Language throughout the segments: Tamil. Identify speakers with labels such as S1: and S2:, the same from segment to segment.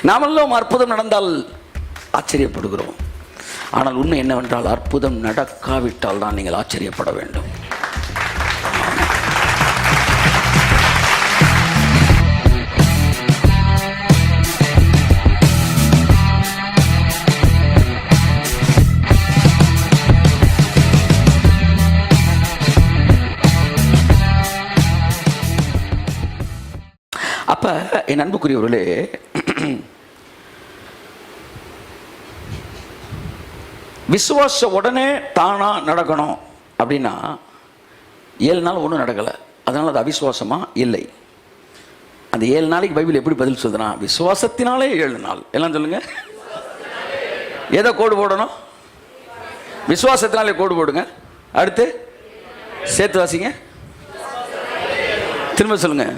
S1: நாமெல்லாம் அற்புதம் நடந்தால் ஆச்சரியப்படுகிறோம். ஆனால் உண்மை என்னவென்றால் அற்புதம் நடக்காவிட்டால் தான் நீங்கள் ஆச்சரியப்பட வேண்டும். அப்ப என் அன்புக்குரியவர்களே, விசுவாச உடனே தானா நடக்கணும் அப்படின்னா 7 நாள் ஒன்றும் நடக்கலை, அதனால் அது அவிசுவாசமா இல்லை. அந்த 7 நாளைக்கு பைபிள் எப்படி பதில் சொல்லுதுன்னா, விசுவாசத்தினாலே 7 நாள். எல்லாம் சொல்லுங்க. எதை கோடு போடணும்? விசுவாசத்தினாலே கோடு போடுங்க. அடுத்து சேர்த்து வாசிங்க. திரும்ப சொல்லுங்க,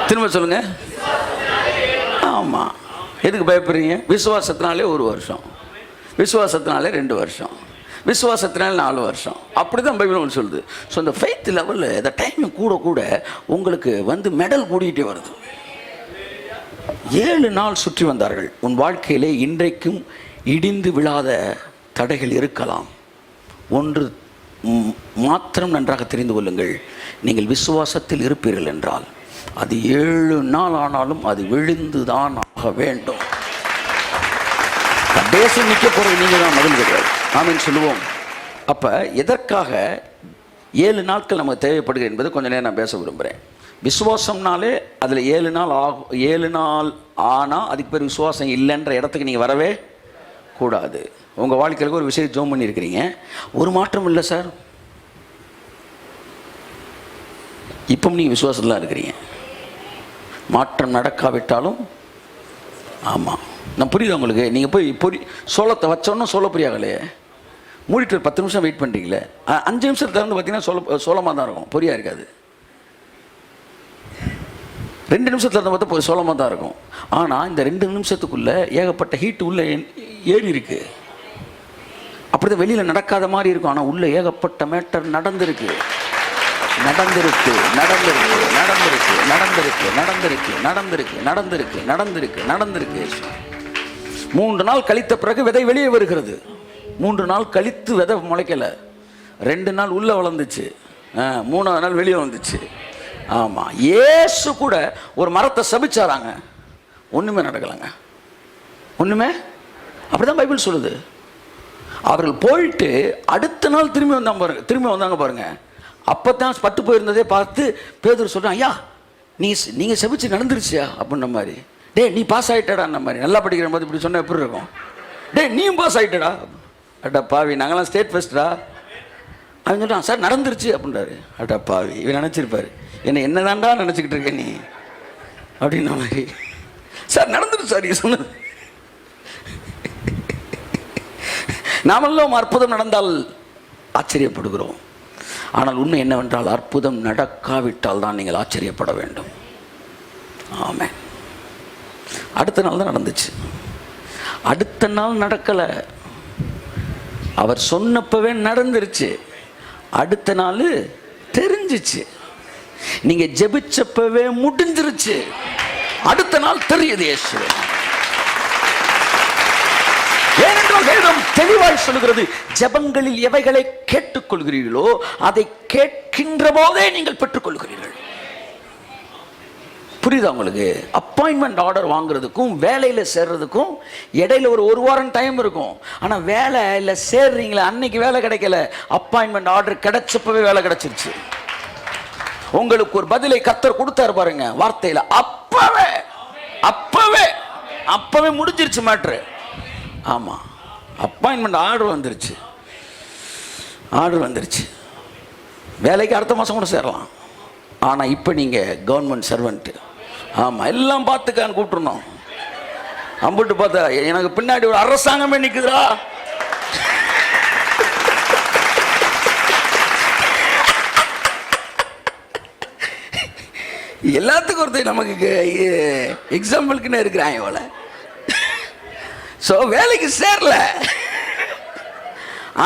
S1: திரும்ப சொல்லுங்க. ஆமாம், எதுக்கு பயப்படுறீங்க? விசுவாசத்தினாலே 1 வருஷம், விசுவாசத்தினாலே 2 வருஷம், விசுவாசத்தினாலே 4 வருஷம். அப்படி தான் பைபிள் ஒன்று சொல்லுது. ஸோ இந்த ஃபெய்த் லெவலில் இந்த டைமிங் கூட கூட உங்களுக்கு மெடல் கூடிக்கிட்டே வருது. 7 நாள் சுற்றி வந்தார்கள். உன் வாழ்க்கையிலே இன்றைக்கும் இடிந்து விழாத தடைகள் இருக்கலாம். ஒன்று மாத்திரம் நன்றாக தெரிந்து கொள்ளுங்கள், நீங்கள் விசுவாசத்தில் இருப்பீர்கள் என்றால் அது 7 நாள் ஆனாலும் அது விழுந்துதான் ஆக வேண்டும். கடைசி நிற்க போகிறது நீங்கள் தான் மகிழ்கிறீர்கள். ஆமென் சொல்லுவோம். அப்போ எதற்காக 7 நாட்கள் நமக்கு தேவைப்படுகிறது என்பது கொஞ்சம் நேரம் நான் பேச விரும்புகிறேன். விசுவாசம்னாலே அதில் 7 நாள் ஆகும். 7 நாள் ஆனால் அதுக்கு பேர் விசுவாசம் இல்லைன்ற இடத்துக்கு நீங்கள் வரவே கூடாது. உங்கள் வாழ்க்கையில் ஒரு விஷயம் ஜோம் பண்ணியிருக்கிறீங்க, ஒரு மாற்றம் இல்லை சார், இப்போ நீங்கள் விசுவாசத்தில் இருக்கிறீங்க. மாற்றம் நடக்காவிட்டாலும் ஆமாம், நான் புரியுது உங்களுக்கு. நீங்கள் போய் சோளத்தை வச்சோன்னா சோள பொரியாகலையே, மூடிட்டு 10 நிமிஷம் வெயிட் பண்ணுறீங்களே, 5 நிமிஷம் திறந்து பார்த்தீங்கன்னா சோளமாக தான் இருக்கும், பொரியாக இருக்காது. 2 நிமிஷத்தில் திறந்து பார்த்தா சோளமாக தான் இருக்கும். ஆனால் இந்த 2 நிமிஷத்துக்குள்ளே ஏகப்பட்ட ஹீட்டு உள்ளே ஏறி இருக்கு. அப்படி தான் வெளியில் நடக்காத மாதிரி இருக்கும், ஆனால் உள்ளே ஏகப்பட்ட மேட்டர் நடந்திருக்கு. 3 நாள் கழித்த பிறகு விதை வெளியே வருகிறது. 3 நாள் கழித்து விதை முளைக்கல, 2 நாள் உள்ள வளர்ந்துச்சு, 3ஆவது நாள் வெளியே வந்துச்சு. ஆமாம், இயேசு கூட ஒரு மரத்தை சபிச்சாராங்க, ஒன்றுமே நடக்கலைங்க, ஒன்றுமே. அப்படிதான் பைபிள் சொல்லுது. அவர்கள் போயிட்டு அடுத்த நாள் திரும்பி வந்தாங்க பாருங்க. அப்போ தான் பட்டு போயிருந்ததே பார்த்து பேதுரு சொல்கிறான், ஐயா நீங்கள் செபிச்சு நடந்துருச்சியா அப்படின்ற மாதிரி. டே நீ பாஸ் ஆகிட்டடான்ற மாதிரி. நல்லா படிக்கிற போது இப்படி சொன்னால் எப்படி இருக்கும்? டே நீயும் பாஸ் ஆகிட்டடா. அட்டா பாவி, நாங்களாம் ஸ்டேட் ஃபஸ்ட்டா. அவன் சொல்கிறான், சார் நடந்துருச்சு அப்படின்றாரு. அட்டா பாவி, இவன் நினச்சிருப்பாரு, என்ன தாண்டா நினச்சிக்கிட்டு இருக்க நீ அப்படின்ன மாதிரி. சார் நடந்துருச்சு சார் நீ சொன்னது. நாமெல்லாம் அற்புதம் நடந்தால் ஆச்சரியப்படுகிறோம். ஆனால் உண்மை என்னவென்றால் அற்புதம் நடக்காவிட்டால் தான் நீங்கள் ஆச்சரியப்பட வேண்டும். ஆமென். அடுத்த நாள் தான் நடந்துச்சு. அடுத்த நாள் நடக்கலை, அவர் சொன்னப்பவே நடந்துருச்சு. அடுத்த நாள் தெரிஞ்சிச்சு. நீங்க ஜெபிச்சப்பவே முடிஞ்சிருச்சு. அடுத்த நாள் தெரியுது இயேசு. ஏனென்றால் வேதம் தெளிவாய் சொல்கிறது, ஜெபங்களில் எவைகளை கேட்டுக்கொள்கிறீர்களோ அதை கேட்கின்ற போதே நீங்கள் பெற்றுக்கொள்கிறீர்கள். புரியுதா உங்களுக்கு? அப்பாயின்மெண்ட் ஆர்டர் வாங்குறதுக்கும் வேலையில் சேர்றதுக்கும் இடையில ஒரு வாரம் டைம் இருக்கும். ஆனால் வேலையில் சேர்றீங்களே, அன்னைக்கு வேலை கிடைக்கல, அப்பாயின்மெண்ட் ஆர்டர் கிடைச்சப்பவே வேலை கிடைச்சிருச்சு. உங்களுக்கு ஒரு பதிலை கர்த்தர் கொடுத்தாரு பாருங்க, வார்த்தையில் அப்பவே முடிஞ்சிருச்சு மேட்ரு. ஆமாம், அப்பாயின்மெண்ட் ஆர்டர் வந்துருச்சு. வேலைக்கு அடுத்த மாதம் கூட சேரலாம். ஆனால் இப்போ நீங்கள் கவர்மெண்ட் சர்வெண்ட்டு. ஆமாம், எல்லாம் பார்த்துக்கான்னு கூப்பிட்டுருந்தோம். அம்பிட்டு பார்த்தா எனக்கு பின்னாடி ஒரு அரசாங்கமே நிற்குதுடா. எல்லாத்துக்கும் ஒருத்தர் நமக்கு எக்ஸாம்பிளுக்குன்னு இருக்கிறான் இவளை. ஸோ வேலைக்கு சேரல,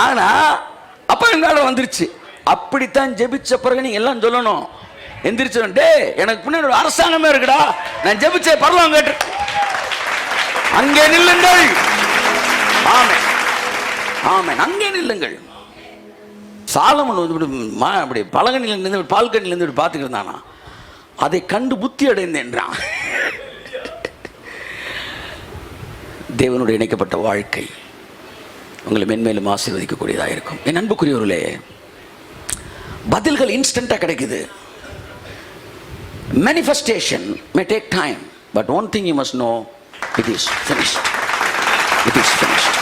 S1: ஆனால் அப்போ என்னால வந்துருச்சு. அப்படித்தான் ஜெபிச்ச பிறகு நீங்க எல்லாம் சொல்லணும், எந்திரிச்சு டே எனக்கு பின்னாடி ஒரு அரசாங்கமே இருக்குடா, நான் ஜெபிச்ச பரவாயில்ல கேட்டு அங்கே நில்லுங்கள். ஆமென், ஆமென். அங்கே நில்லுங்கள். சாலமன் அப்படி பலகனிலிருந்து பால்கனிலிருந்து பார்த்துக்கிட்டு இருந்தானா, அதை கண்டு புத்தி அடைந்தேன்றான். தேவனுடைய இணைக்கப்பட்ட வாழ்க்கை உங்களை மென்மேலும் ஆசீர்வதிக்கக்கூடியதாக இருக்கும். என் அன்புக்குரியவர்களே, பதில்கள் இன்ஸ்டன்ட்டாக கிடைக்குது. manifestation may take time, but one thing you must know, it is finished. It is finished.